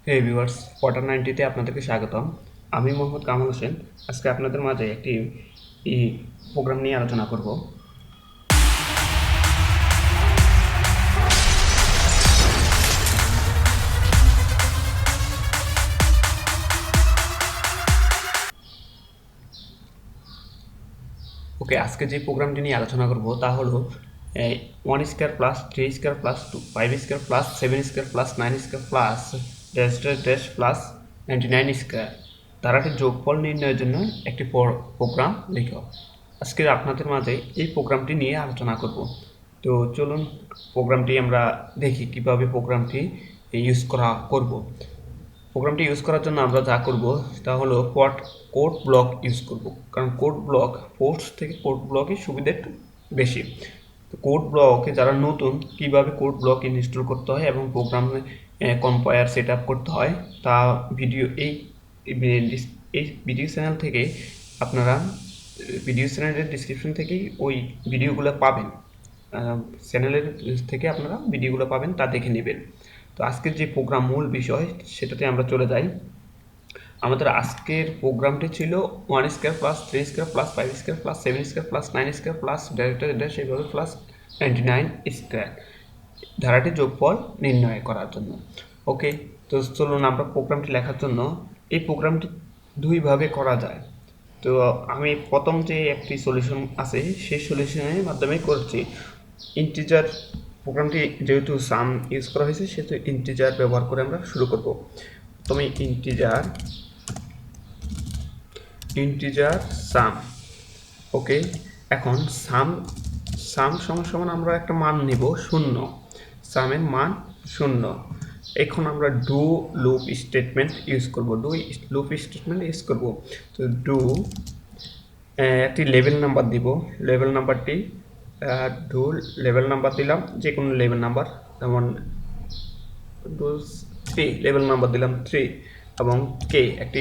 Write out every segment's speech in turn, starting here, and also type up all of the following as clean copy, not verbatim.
হে viewers, quarter 90-তে আপনাদেরকে স্বাগতম। আমি মোহাম্মদ কামাল হোসেন। আজকে আপনাদের মাঝে একটি প্রোগ্রাম নিয়ে আলোচনা করব। আজকে যে প্রোগ্রামটি নিয়ে আলোচনা করব তা হলো 1 square plus 3 square plus 5 square plus 7 square plus 9 square plus dash dash dash plus 99 square ধারাটির যোগফল নির্ণয়ের জন্য একটি প্রোগ্রাম লেখো। আজকে আপনাদের মাঝে এই প্রোগ্রামটি নিয়ে আলোচনা করব। তো চলুন প্রোগ্রামটি আমরা দেখি কিভাবে প্রোগ্রামটি ইউজ করব। প্রোগ্রামটি ইউজ করার জন্য আমরা যা করব তা হলো কোড ব্লক ইউজ করব, কারণ কোড ব্লক পোস্ট থেকে কোড ব্লকের সুবিধা একটু বেশি। তো কোড ব্লকে যারা নতুন কিভাবে কোড ব্লক ইনস্টল করতে হয় এবং প্রোগ্রামে কম্পাইলার সেট আপ করতে হয় তা এই ভিডিও চ্যানেল থেকে আপনারা ভিডিও চ্যানেলের ডিসক্রিপশন থেকেই ওই ভিডিওগুলো পাবেন। চ্যানেলের থেকে আপনারা ভিডিওগুলো পাবেন, তা দেখে নেবেন। তো আজকের যে প্রোগ্রাম মূল বিষয় সেটাতে আমরা চলে যাই। আমাদের আজকের প্রোগ্রামটি ছিল 1 square plus 3 square plus 5 square plus 7 square plus 9 square plus dash এইভাবে প্লাস 99 স্কয়ার ধারাটির যোগফল নির্ণয় করার জন্য। ওকে, তো চলুন আমরা প্রোগ্রামটি লেখার জন্য এই প্রোগ্রামটি দুইভাবে করা যায়। তো আমি প্রথম যে একটি সলিউশন আছে সেই সলিউশনের মাধ্যমে করছি। ইন্টিজার প্রোগ্রামটি যেহেতু সাম ইউজ করা হয়েছে সেহেতু ইন্টিজার ব্যবহার করে আমরা শুরু করব। প্রথমে ইন্টিজার সাম। ওকে, এখন সাম সমান আমরা একটা মান নিব 0, সামের মান 0। এখন আমরা ডু লুপ স্টেটমেন্ট ইউজ করব। তো ডু একটি লেভেল নাম্বার দিব। লেভেল নাম্বারটি ডু লেভেল নাম্বার দিলাম, যে কোনো লেভেল নাম্বার, যেমন ডু 3 লেভেল নাম্বার দিলাম 3, এবং কে একটি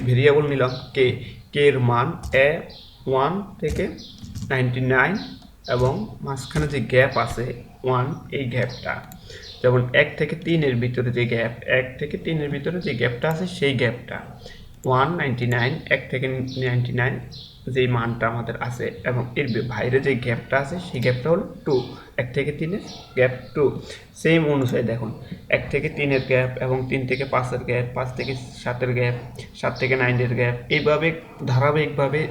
ভেরিয়েবল নিলাম কে এর মান 1 থেকে 99, এবং মাঝখানে যে গ্যাপ আছে 1, এই গ্যাপটা, যেমন 1 থেকে 3 এর ভিতরে যে গ্যাপটা আছে সেই গ্যাপটা 199, 1 থেকে 99 যেই মানটা আমাদের আছে, এবং এর বাইরে যে গ্যাপটা আছে সেই গ্যাপটা হলো 2, 1 থেকে 3 এর গ্যাপ 2। সেম অনুসারে দেখুন 1 থেকে 3 এর গ্যাপ এবং 3 থেকে 5 এর গ্যাপ, 5 থেকে 7 এর গ্যাপ, 7 থেকে 9 এর গ্যাপ, এইভাবে ধারাবাহিকভাবে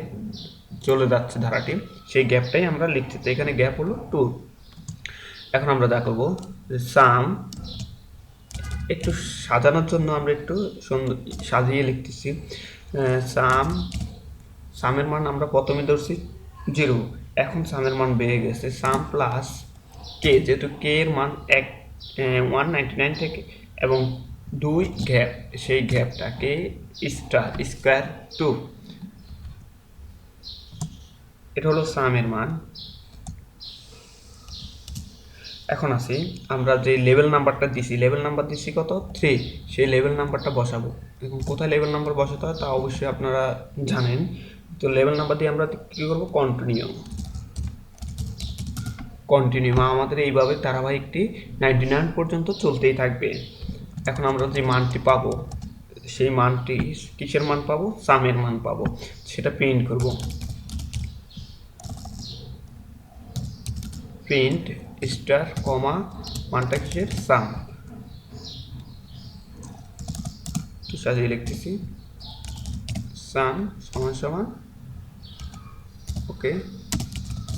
চলে যাচ্ছে ধারাটি। সেই গ্যাপটাই আমরা লিখছি, তো এখানে গ্যাপ হলো 2। এখন আমরা যা করবো, সাম একটু সাজানোর জন্য আমরা একটু সুন্দর সাজিয়ে লিখতেছি। সামের মান আমরা প্রথমে ধরছি 0, এখন সামের মান বেড়ে গেছে সাম প্লাস কে, যেহেতু কে এর মান 199 থেকে এবং 2 গ্যাপ, সেই গ্যাপটা কে স্কয়ার 2, এটা হলো সামের মান। এখন আসি, আমরা যে লেভেল নাম্বার দিছি কত 3, সেই লেভেল নাম্বারটা বসাবো। এখন কোথায় লেভেল নাম্বার বসাতে হয় তা অবশ্যই আপনারা জানেন। তো লেভেল নাম্বার দিয়ে আমরা কী করবো, কন্টিনিউ আমাদের এইভাবে ধারাবাহিকটি 99 পর্যন্ত চলতেই থাকবে। এখন আমরা যে মানটি পাবো সেই মানটি কিসের মান পাবো, সামের মান পাবো, সেটা প্রিন্ট করব। প্রিন্ট স্টার কমা মানটা কিসের, সাম, সাজিয়ে লিখতেছি সাম সমান সমান ওকে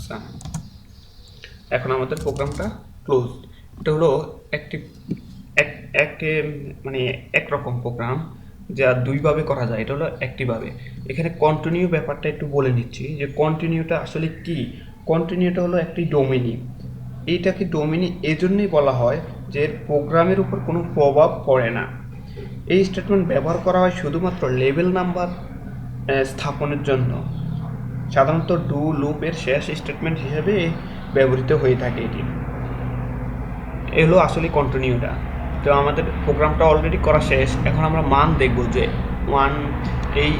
সাম। এখন আমাদের প্রোগ্রামটা ক্লোজ। এটা হলো একরকম প্রোগ্রাম যা দুইভাবে করা যায়। এটা হলো একটিভাবে। এখানে কন্টিনিউ ব্যাপারটা একটু বলে নিচ্ছি যে কন্টিনিউটা আসলে কি। কন্টিনিউটা হলো একটি ডোমিনি। এইটাকে ডোমিনি এজন্যই বলা হয় যে প্রোগ্রামের উপর কোনো প্রভাব পড়ে না। এই স্টেটমেন্ট ব্যবহার করা হয় শুধুমাত্র লেভেল নাম্বার স্থাপনের জন্য। সাধারণত ডু লুপের শেষ স্টেটমেন্ট হিসেবে ব্যবহৃত হয়ে থাকে এটি। এ হলো আসলে কন্টিনিউটা। তো আমাদের প্রোগ্রামটা অলরেডি করা শেষ। এখন আমরা মান দেখব যে 1 এই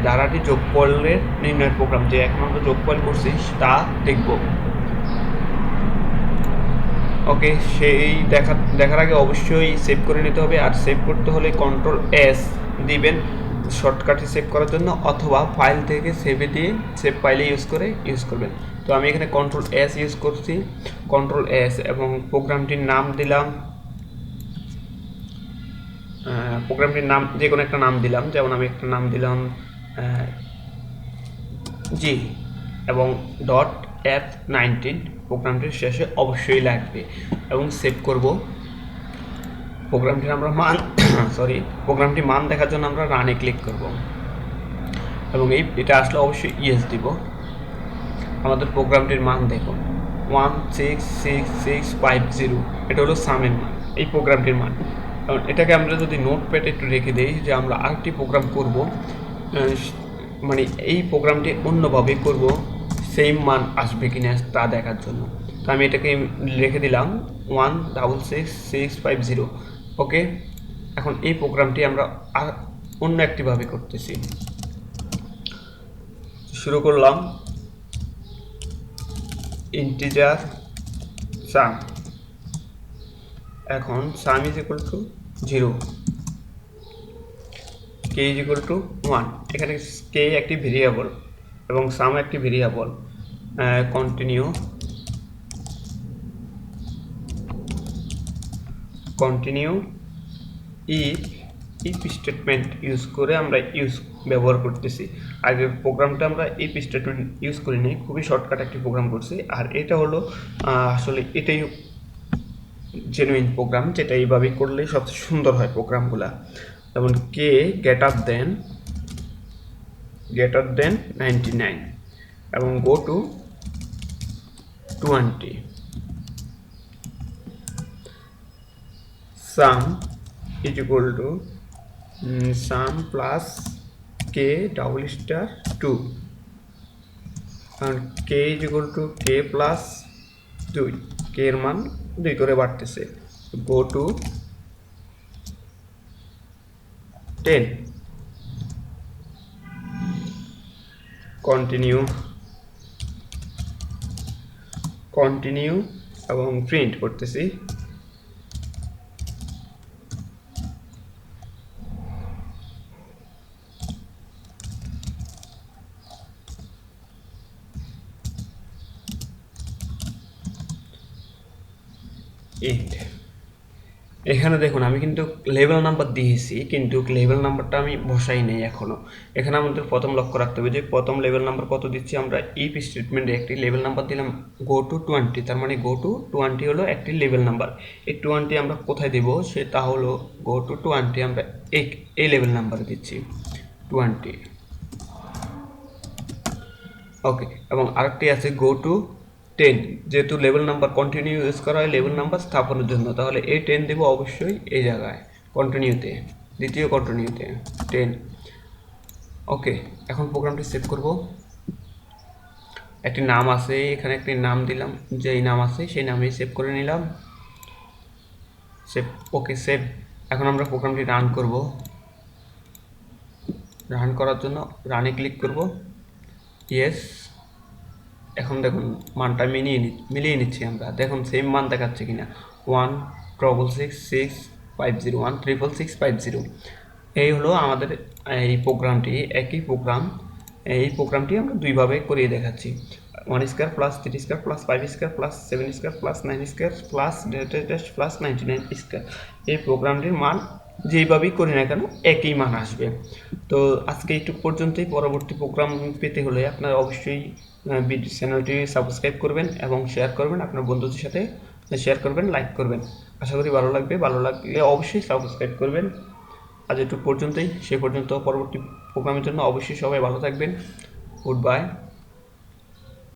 ধারাটি যোগফলের নির্ণয়ের প্রোগ্রাম যে এখন আমরা যোগফল করছি তা দেখব। ওকে, সেই দেখার আগে অবশ্যই সেভ করে নিতে হবে। আর সেভ করতে হলে Ctrl+S দিবেন শর্টকাটে সেভ করার জন্য, অথবা ফাইল থেকে সেভে দিয়ে সেভ ফাইলে ইউজ করবেন। তো আমি এখানে Ctrl+S ইউজ করছি, Ctrl+S, এবং প্রোগ্রামটির নাম দিলাম, প্রোগ্রামটির নাম যে কোনো একটা নাম দিলাম, যেমন আমি একটা নাম দিলাম জি, এবং .F19 প্রোগ্রামটির শেষে অবশ্যই লাগবে, এবং সেভ করব। প্রোগ্রামটির আমরা মান প্রোগ্রামটির মান দেখার জন্য আমরা রানে ক্লিক করব, এবং এটা আসলে অবশ্যই ইয়েস দিব। আমাদের প্রোগ্রামটির মান দেখুন 1666650, এটা হলো সামের মান, এই প্রোগ্রামটির মান। কারণ এটাকে আমরা যদি নোটপ্যাডে একটু রেখে দিই যে আমরা আরেকটি প্রোগ্রাম করব, মানে এই প্রোগ্রামটি অন্যভাবে করব, সেম মান আসবে কিনা তা দেখার জন্য। তো আমি এটাকে রেখে দিলাম 1666650। ওকে, এখন এই প্রোগ্রামটি আমরা অন্য একটিভাবে করতেছি। শুরু করলাম ইন্টিজার সাম, এখন সাম is equal two 0, K is equal two 1। এখানে কে একটি ভেরিয়েবল এবং সাম একটি variable. Continue if statement use করে আমরা ব্যবহার করতেছি। আগের প্রোগ্রামটা আমরা ইফ স্টেটমেন্ট ইউজ করিনি, খুবই শর্টকাট একটি প্রোগ্রাম করছি। আর এটা হলো আসলে এটাই জেনুইন প্রোগ্রাম, যেটা এইভাবে করলে সবচেয়ে সুন্দর হয় প্রোগ্রামগুলা। যেমন কে গ্রেটার দেন 99 এবং go to 20, sum is equal to sum plus K double star 2, কারণ K is equal to K plus 2, K এর মান 2 করে বাড়তেছে। গো টু 10, কন্টিনিউ এবং প্রিন্ট করতেছি। এখানে দেখুন আমি কিন্তু লেভেল নাম্বার দিয়েছি, কিন্তু লেভেল নাম্বারটা আমি বসাই নেই এখনও। এখানে আমাদের প্রথম লক্ষ্য রাখতে হবে যে প্রথম লেভেল নাম্বার কত দিচ্ছি আমরা। ইফ স্টেটমেন্টে একটি লেভেল নাম্বার দিলাম গো টু 20, তার মানে গো টু 20 হলো একটি লেভেল নাম্বার। এই 20 আমরা কোথায় দেব, সেটা হলো গো টু 20 আমরা এই লেভেল নাম্বারে দিচ্ছি 20। ওকে, এবং আরেকটি আছে গো টু 10, যেহেতু লেভেল নাম্বার কন্টিনিউ ইউজ করা হয় লেভেল নাম্বার স্থাপনের জন্য, তাহলে এই 10 দেবো অবশ্যই এই জায়গায় কন্টিনিউতে, দ্বিতীয় কন্টিনিউতে 10। ওকে, এখন প্রোগ্রামটি সেভ করব। একটি নাম আছে, এখানে একটি নাম দিলাম, যেই নাম আছে সেই নামেই সেভ করে নিলাম। Save, okay save. এখন আমরা প্রোগ্রামটি রান করব। রান করার জন্য রানে ক্লিক করব, ইয়েস। এখন দেখুন মানটা মিলিয়ে নিচ্ছি আমরা, দেখুন সেম মান দেখাচ্ছে কিনা। 1666650, 16650। এই হলো আমাদের এই প্রোগ্রামটি, একই প্রোগ্রাম। এই প্রোগ্রামটি আমরা দুইভাবে করিয়ে দেখাচ্ছি, 1 square plus 3 square plus 5 square plus 7 square plus 9 square plus plus 99 square. এই প্রোগ্রামটির মান যেইভাবেই করি না কেন একই মান আসবে। তো আজকে এইটুকু পর্যন্তই। পরবর্তী প্রোগ্রাম পেতে হলে আপনারা অবশ্যই চ্যানেলটি সাবস্ক্রাইব করবেন এবং শেয়ার করবেন, আপনার বন্ধুদের সাথে শেয়ার করবেন, লাইক করবেন। আশা করি ভালো লাগবে, ভালো লাগলে অবশ্যই সাবস্ক্রাইব করবেন। আজ এটুকু পর্যন্তই, সে পর্যন্ত পরবর্তী প্রোগ্রামের জন্য অবশ্যই সবাই ভালো থাকবেন। Good bye.